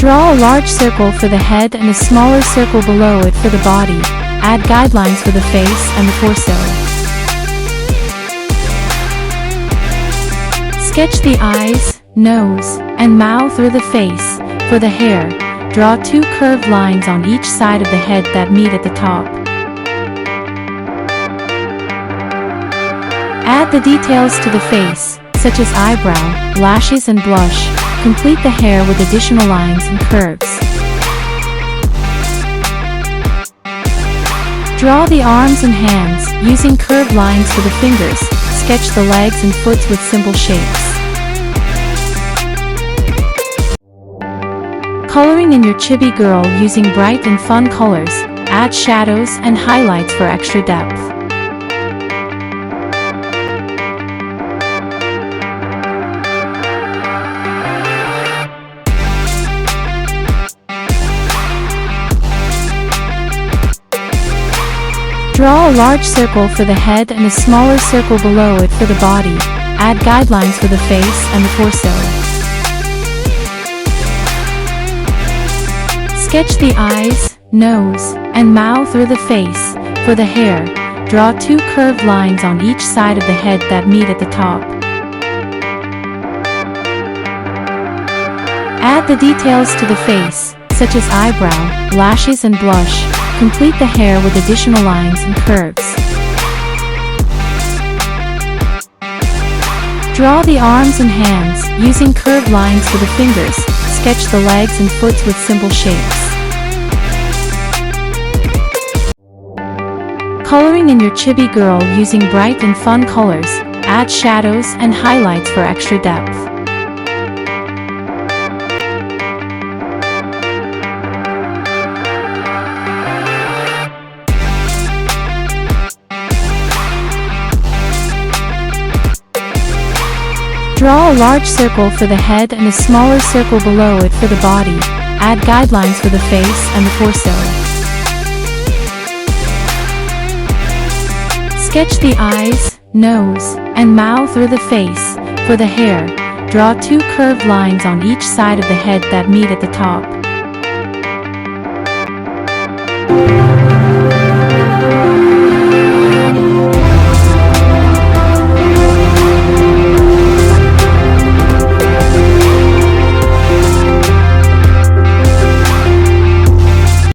Draw a large circle for the head and a smaller circle below it for the body. Add guidelines for the face and the torso. Sketch the eyes, nose, and mouth through the face. For the hair, draw two curved lines on each side of the head that meet at the top. Add the details to the face, such as eyebrow, lashes and blush. Complete the hair with additional lines and curves. Draw the arms and hands, using curved lines for the fingers. Sketch the legs and foot with simple shapes. Coloring in your chibi girl using bright and fun colors. Add shadows and highlights for extra depth. Draw a large circle for the head and a smaller circle below it for the body. Add guidelines for the face and the torso. Sketch the eyes, nose, and mouth through the face. For the hair, draw two curved lines on each side of the head that meet at the top. Add the details to the face, such as eyebrow, lashes and blush. Complete the hair with additional lines and curves. Draw the arms and hands, using curved lines for the fingers. Sketch the legs and foot with simple shapes. Coloring in your chibi girl using bright and fun colors. Add shadows and highlights for extra depth. Draw a large circle for the head and a smaller circle below it for the body. Add guidelines for the face and the torso. Sketch the eyes, nose, and mouth through the face. For the hair, draw two curved lines on each side of the head that meet at the top.